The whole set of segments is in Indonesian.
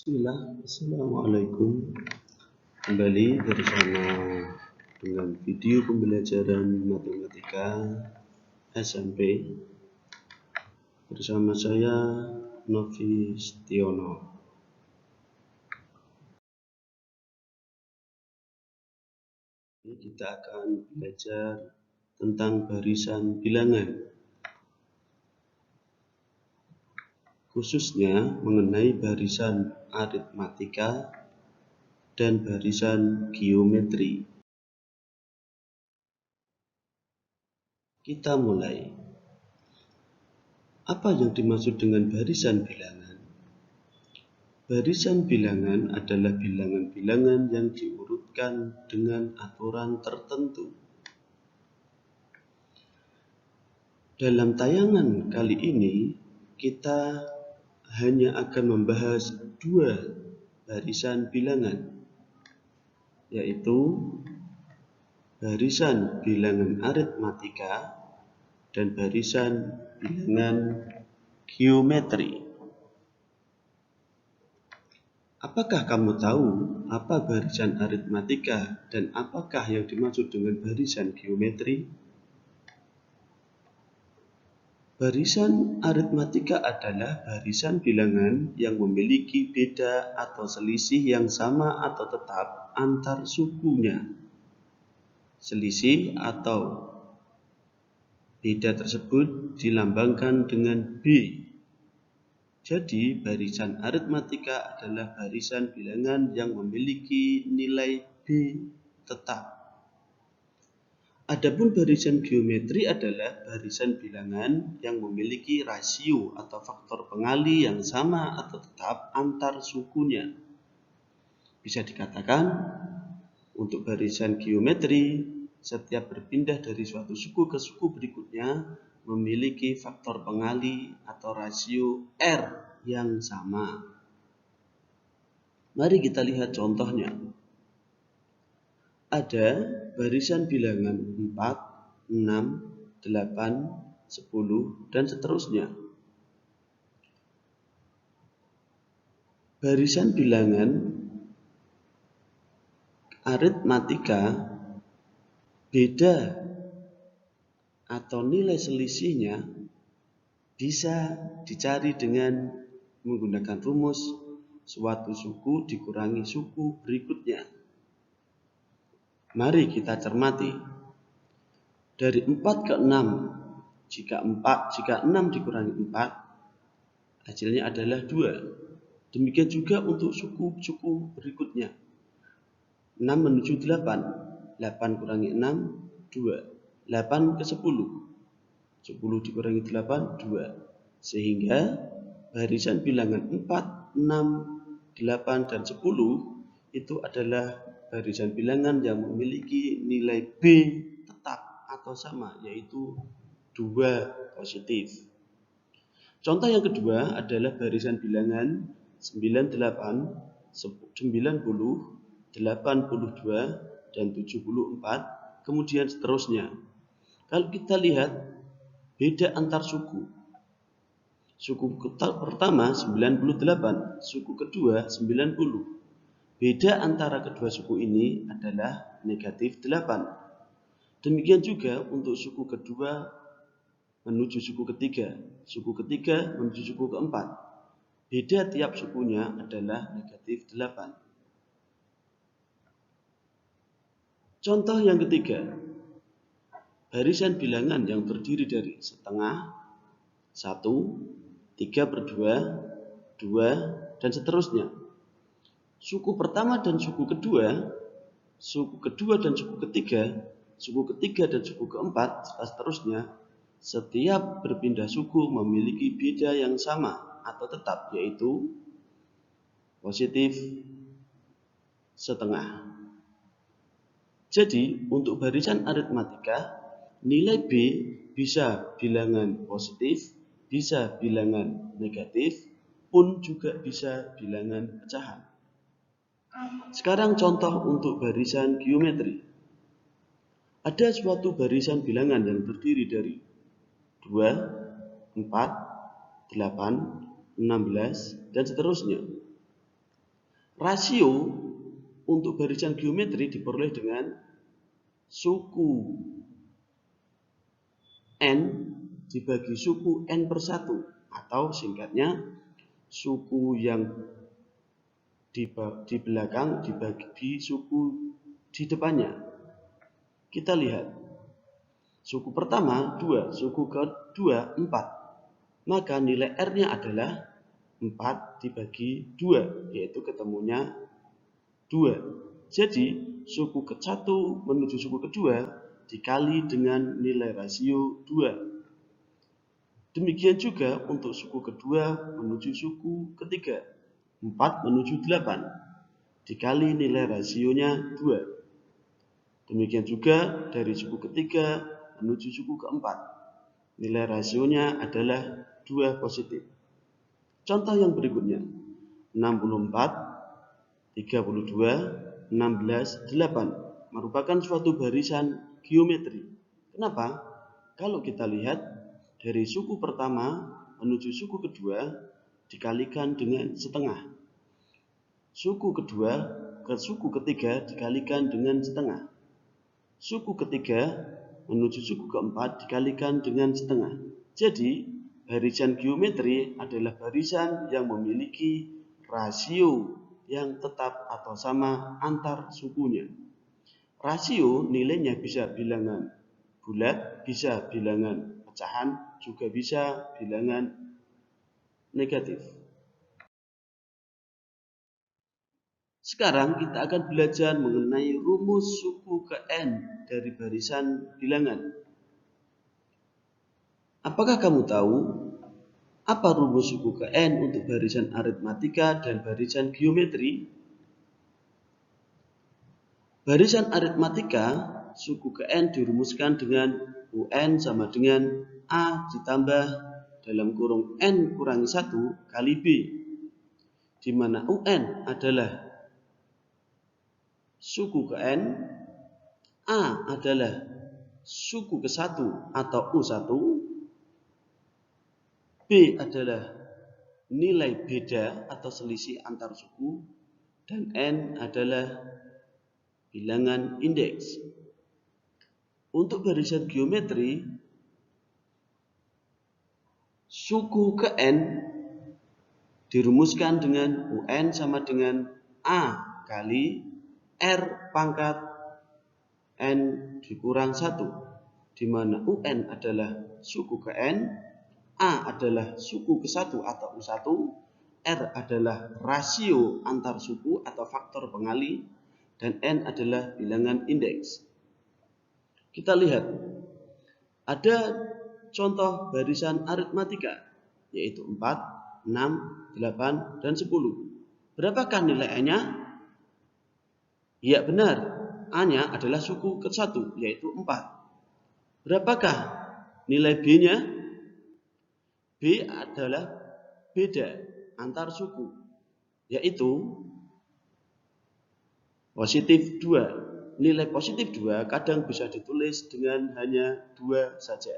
Bismillah, Assalamualaikum. Kembali bersama dengan video pembelajaran matematika SMP bersama saya Novi Setiono. Kita akan belajar tentang barisan bilangan, khususnya mengenai barisan aritmatika dan barisan geometri. Kita mulai. Apa yang dimaksud dengan barisan bilangan? Barisan bilangan adalah bilangan-bilangan yang diurutkan dengan aturan tertentu. Dalam tayangan kali ini, kita hanya akan membahas dua barisan bilangan, yaitu barisan bilangan aritmatika dan barisan bilangan geometri. Apakah kamu tahu apa barisan aritmatika dan apakah yang dimaksud dengan barisan geometri? Barisan aritmatika adalah barisan bilangan yang memiliki beda atau selisih yang sama atau tetap antar sukunya. Selisih atau beda tersebut dilambangkan dengan B. Jadi, barisan aritmatika adalah barisan bilangan yang memiliki nilai B tetap. Adapun barisan geometri adalah barisan bilangan yang memiliki rasio atau faktor pengali yang sama atau tetap antar sukunya. Bisa dikatakan, untuk barisan geometri, setiap berpindah dari suatu suku ke suku berikutnya memiliki faktor pengali atau rasio R yang sama. Mari kita lihat contohnya. Ada barisan bilangan 4, 6, 8, 10, dan seterusnya. Barisan bilangan aritmatika beda atau nilai selisihnya bisa dicari dengan menggunakan rumus suatu suku dikurangi suku berikutnya. Mari kita cermati. Dari 4 ke 6, jika 6 dikurangi 4, hasilnya adalah 2. Demikian juga untuk suku-suku berikutnya. 6 menuju 8, 8 kurangi 6, 2. 8 ke 10, 10 dikurangi 8, 2. Sehingga barisan bilangan 4, 6, 8, dan 10 itu adalah barisan bilangan yang memiliki nilai B tetap atau sama, yaitu 2 positif. Contoh yang kedua adalah barisan bilangan 98, 90, 82, dan 74, kemudian seterusnya. Kalau kita lihat beda antar suku. Suku pertama 98, suku kedua 90. Beda antara kedua suku ini adalah negatif 8. Demikian juga untuk suku kedua menuju suku ketiga, suku ketiga menuju suku keempat. Beda tiap sukunya adalah negatif 8. Contoh yang ketiga, barisan bilangan yang terdiri dari setengah, 1, 3/2, 2, dan seterusnya. Suku pertama dan suku kedua dan suku ketiga dan suku keempat, dan seterusnya, setiap berpindah suku memiliki beda yang sama atau tetap, yaitu positif setengah. Jadi, untuk barisan aritmatika, nilai B bisa bilangan positif, bisa bilangan negatif, pun juga bisa bilangan pecahan. Sekarang contoh untuk barisan geometri. Ada suatu barisan bilangan yang terdiri dari 2, 4, 8, 16, dan seterusnya. Rasio untuk barisan geometri diperoleh dengan suku N dibagi suku N per 1, atau singkatnya suku yang di belakang dibagi suku di depannya. Kita lihat, suku pertama 2, suku kedua 4, maka nilai R-nya adalah 4 dibagi 2, yaitu ketemunya 2. Jadi suku ke-1 menuju suku kedua dikali dengan nilai rasio 2. Demikian juga untuk suku kedua menuju suku ketiga, 4 menuju 8 dikali nilai rasionya 2. Demikian juga dari suku ketiga menuju suku keempat, nilai rasionya adalah 2 positif. Contoh yang berikutnya, 64, 32, 16, 8 merupakan suatu barisan geometri. Kenapa? Kalau kita lihat dari suku pertama menuju suku kedua dikalikan dengan setengah. Suku kedua ke suku ketiga dikalikan dengan setengah. Suku ketiga menuju suku keempat dikalikan dengan setengah. Jadi, barisan geometri adalah barisan yang memiliki rasio yang tetap atau sama antar sukunya. Rasio nilainya bisa bilangan bulat, bisa bilangan pecahan, juga bisa bilangan negatif. Sekarang kita akan belajar mengenai rumus suku ke N dari barisan bilangan. Apakah kamu tahu apa rumus suku ke N untuk barisan aritmatika dan barisan geometri? Barisan aritmatika suku ke N dirumuskan dengan UN sama dengan A ditambah dalam kurung N kurangi 1 kali B, di mana UN adalah suku ke N, A adalah suku ke-1 atau U1, B adalah nilai beda atau selisih antar suku, dan N adalah bilangan indeks. Untuk barisan geometri, suku ke N dirumuskan dengan UN sama dengan A kali R pangkat N dikurang 1, di mana UN adalah suku ke N, A adalah suku ke-1 atau U1, R adalah rasio antar suku atau faktor pengali, dan N adalah bilangan indeks. Kita lihat, ada contoh barisan aritmatika, yaitu 4, 6, 8, dan 10. Berapakah nilainya? Ya benar, A-nya adalah suku ke-1, yaitu 4. Berapakah nilai B-nya? B adalah beda antar suku, yaitu positif 2. Nilai positif 2 kadang bisa ditulis dengan hanya 2 saja.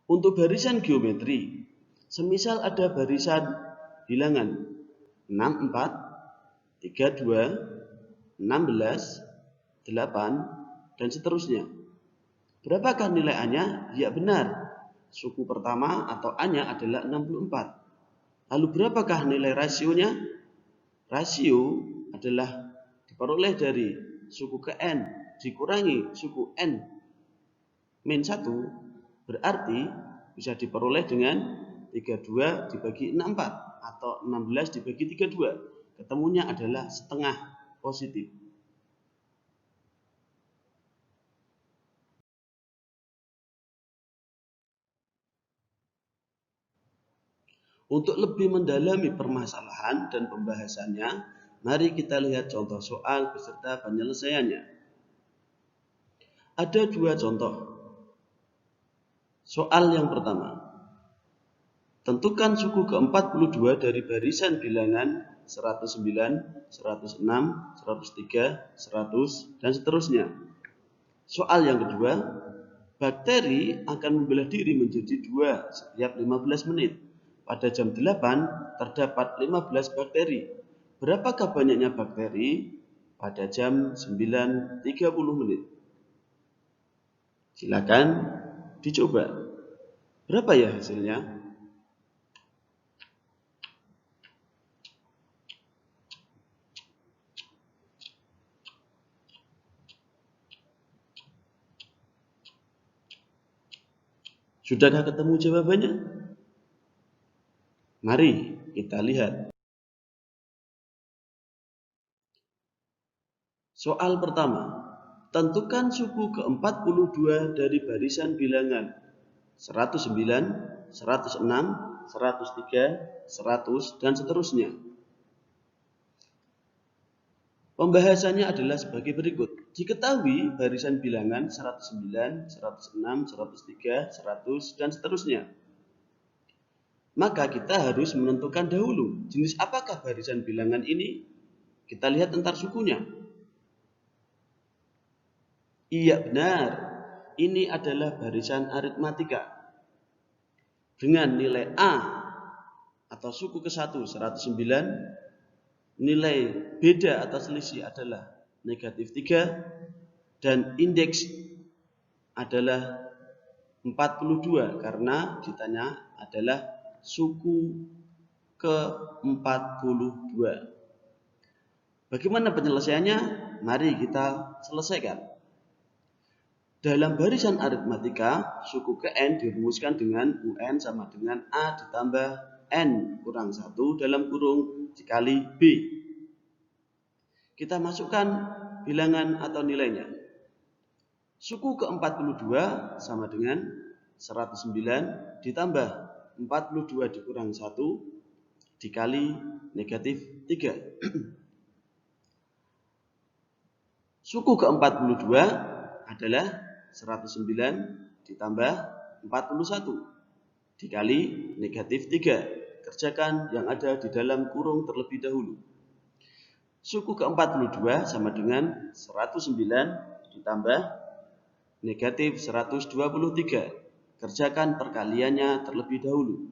Untuk barisan geometri, semisal ada barisan bilangan 64, 32, 16, 8, dan seterusnya. Berapakah nilai A-nya? Ya benar, suku pertama atau A-nya adalah 64. Lalu berapakah nilai rasionya? Rasio adalah diperoleh dari suku ke N dikurangi suku N min 1, berarti bisa diperoleh dengan 32 dibagi 64 atau 16 dibagi 32. Ketemunya adalah setengah positif. Untuk lebih mendalami permasalahan dan pembahasannya, mari kita lihat contoh soal beserta penyelesaiannya. Ada 2 contoh. Soal yang pertama, tentukan suku ke-42 dari barisan bilangan 109, 106, 103, 100, dan seterusnya. Soal yang kedua, bakteri akan membelah diri menjadi 2 setiap 15 menit. Pada jam 8 terdapat 15 bakteri. Berapakah banyaknya bakteri pada jam 9.30 menit? Silakan dicoba. Berapa ya hasilnya? Sudahkah ketemu jawabannya? Mari kita lihat. Soal pertama. Tentukan suku ke-42 dari barisan bilangan 109, 106, 103, 100, dan seterusnya. Pembahasannya adalah sebagai berikut. Diketahui barisan bilangan 109, 106, 103, 100, dan seterusnya. Maka kita harus menentukan dahulu jenis apakah barisan bilangan ini. Kita lihat antar sukunya. Iya benar, ini adalah barisan aritmatika. Dengan nilai A atau suku ke-1 109, nilai beda atau selisih adalah negatif 3, dan indeks adalah 42 karena ditanya adalah suku ke-42. Bagaimana penyelesaiannya? Mari kita selesaikan. Dalam barisan aritmatika, suku ke N dirumuskan dengan UN sama dengan A ditambah N kurang 1 dalam kurung dikali B. Kita masukkan bilangan atau nilainya. Suku ke-42 sama dengan 109 ditambah 42 dikurang 1 dikali negatif 3. Suku ke-42 adalah 109 ditambah 41 dikali negatif 3. Kerjakan yang ada di dalam kurung terlebih dahulu. Suku ke-42 sama dengan 109 ditambah negatif 123. Kerjakan perkaliannya terlebih dahulu.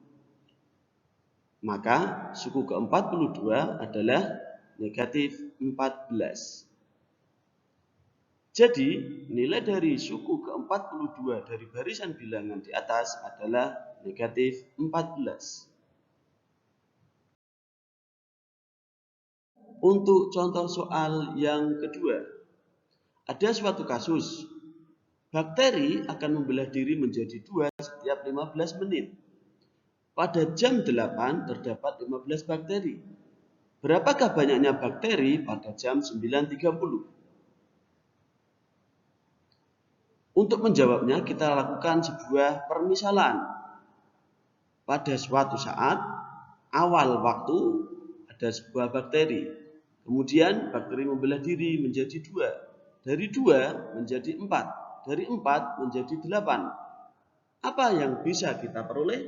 Maka suku ke-42 adalah negatif 14. Jadi, nilai dari suku ke-42 dari barisan bilangan di atas adalah negatif 14. Untuk contoh soal yang kedua, ada suatu kasus. Bakteri akan membelah diri menjadi 2 setiap 15 menit. Pada jam 8 terdapat 15 bakteri. Berapakah banyaknya bakteri pada jam 9.30? Untuk menjawabnya, kita lakukan sebuah permisalan. Pada suatu saat, awal waktu, ada sebuah bakteri. Kemudian, bakteri membelah diri menjadi 2. Dari 2 menjadi 4. Dari 4 menjadi 8. Apa yang bisa kita peroleh?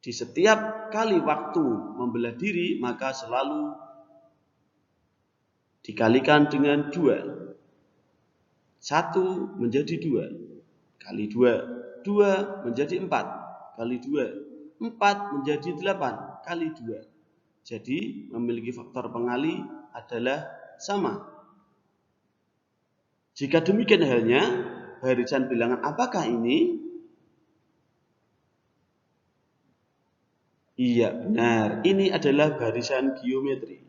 Di setiap kali waktu membelah diri, maka selalu dikalikan dengan 2. 1 menjadi 2 kali 2, 2 menjadi 4 kali 2, 4 menjadi 8 kali 2. Jadi memiliki faktor pengali adalah sama. Jika demikian halnya, barisan bilangan apakah ini? Iya benar, ini adalah barisan geometri.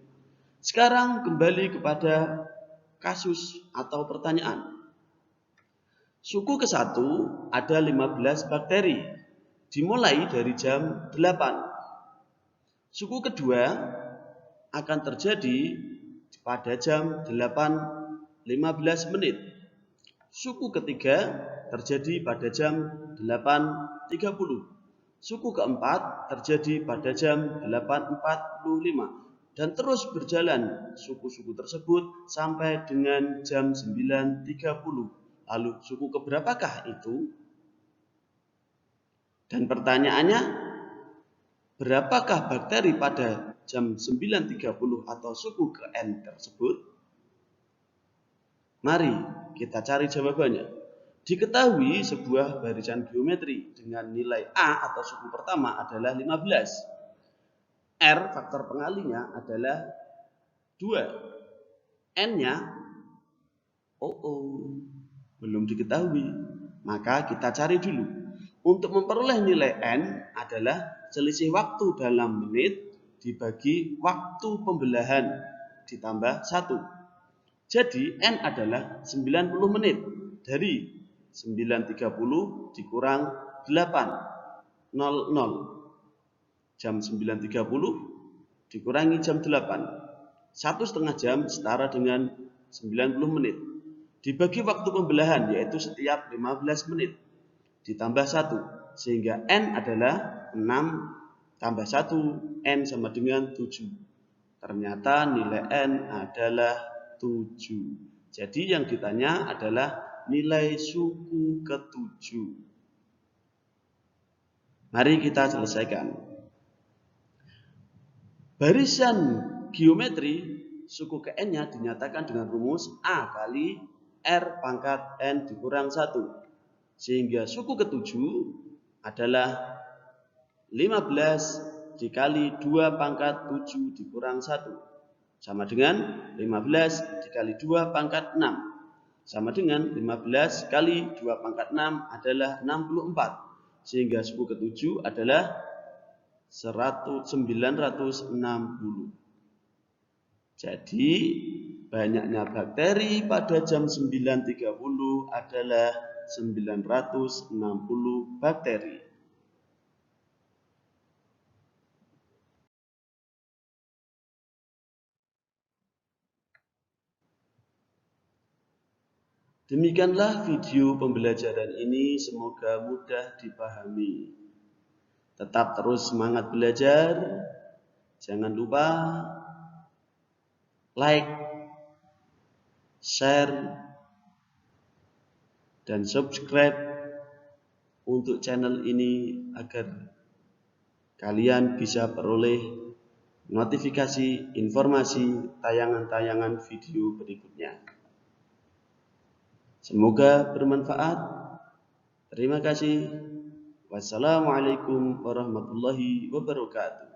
Sekarang kembali kepada kasus atau pertanyaan. Suku ke-1 ada 15 bakteri, dimulai dari jam 8. Suku kedua akan terjadi pada jam 8.15 menit. Suku ketiga terjadi pada jam 8.30. Suku keempat terjadi pada jam 8.45. Dan terus berjalan suku-suku tersebut sampai dengan jam 9.30. Lalu suku keberapakah itu? Dan pertanyaannya, berapakah bakteri pada jam 9.30 atau suku ke N tersebut? Mari kita cari jawabannya. Diketahui sebuah barisan geometri dengan nilai A atau suku pertama adalah 15. R faktor pengalinya adalah 2. N-nya belum diketahui. Maka kita cari dulu. Untuk memperoleh nilai N adalah selisih waktu dalam menit dibagi waktu pembelahan ditambah 1. Jadi N adalah 90 menit. Dari 9.30 dikurang 8.00. Jam 9.30 dikurangi jam 8. 1,5 jam setara dengan 90 menit. Dibagi waktu pembelahan yaitu setiap 15 menit. Ditambah 1. Sehingga N adalah 6 tambah 1. N sama dengan 7. Ternyata nilai N adalah 7. Jadi yang ditanya adalah nilai suku ke-7. Mari kita selesaikan. Barisan geometri suku ke N-nya dinyatakan dengan rumus A kali R pangkat N dikurang 1. Sehingga suku ke-7 adalah 15 dikali 2 pangkat 7 dikurang 1. Sama dengan 15 dikali 2 pangkat 6. Sama dengan 15 kali 2 pangkat 6 adalah 64. Sehingga suku ke-7 adalah 960. Jadi banyaknya bakteri pada jam 9.30 adalah 960 bakteri. Demikianlah video pembelajaran ini, semoga mudah dipahami. Tetap terus semangat belajar. Jangan lupa like, share, dan subscribe untuk channel ini agar kalian bisa peroleh notifikasi informasi tayangan-tayangan video berikutnya. Semoga bermanfaat. Terima kasih. Wassalamualaikum warahmatullahi wabarakatuh.